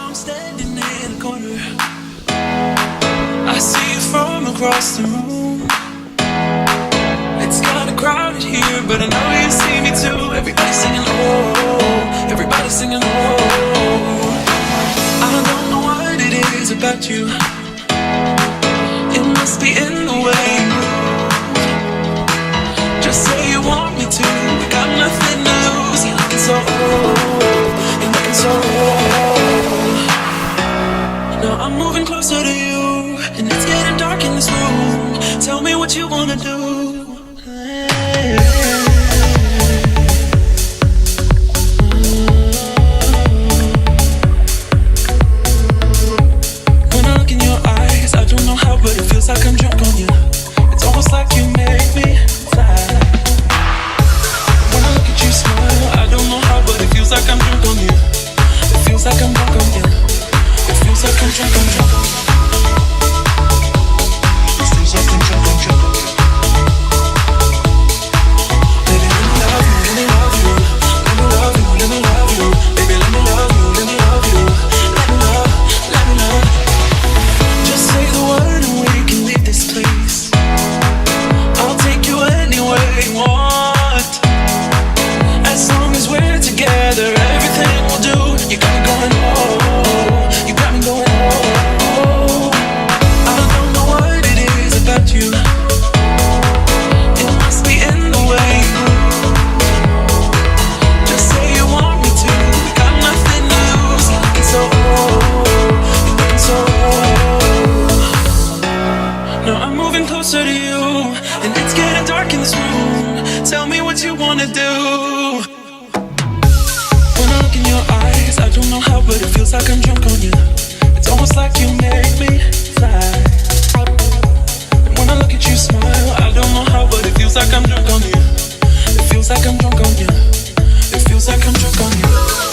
I'm standing in a corner. I see you from across the room. It's kinda crowded here, but I know you see me too. Everybody's singing oh, everybody's singing oh. I don't know what it is about you. It must be in the way you move. Just say you want me to. We got nothing to lose. You're looking so old. You're looking so old. Now I'm moving closer to you, and it's getting dark in this room. Tell me what you wanna do. When I look in your eyes, I don't know how, but it feels like I'm drunk on you. It's almost like you make me fly. When I look at you smile, I don't know how, but it feels like I'm drunk on you. It feels like I'm drunk on you. It feels like I'm drunk, I'm drunk. It feels like I'm drunk, I'm drunk. Baby, let me love you, let me love you. Let me love you, let me love you. Baby, let me love you, let me love you. Let me love, let me love. Just say the word and we can leave this place. I'll take you anywhere you want. As long as we're together, everything we'll do. You got me going oh, you got me going oh. I don't know what it is about you. It must be in the way you move. Just say you want me to. We got nothing to lose. You're looking so old. You're looking so old. Now I'm moving closer to you, and it's getting dark in this room. Tell me what you wanna do. When I look in your eyes, I don't know how, but it feels like I'm drunk on you. It's almost like you make me fly. And when I look at you smile, I don't know how, but it feels like I'm drunk on you. It feels like I'm drunk on you. It feels like I'm drunk on you.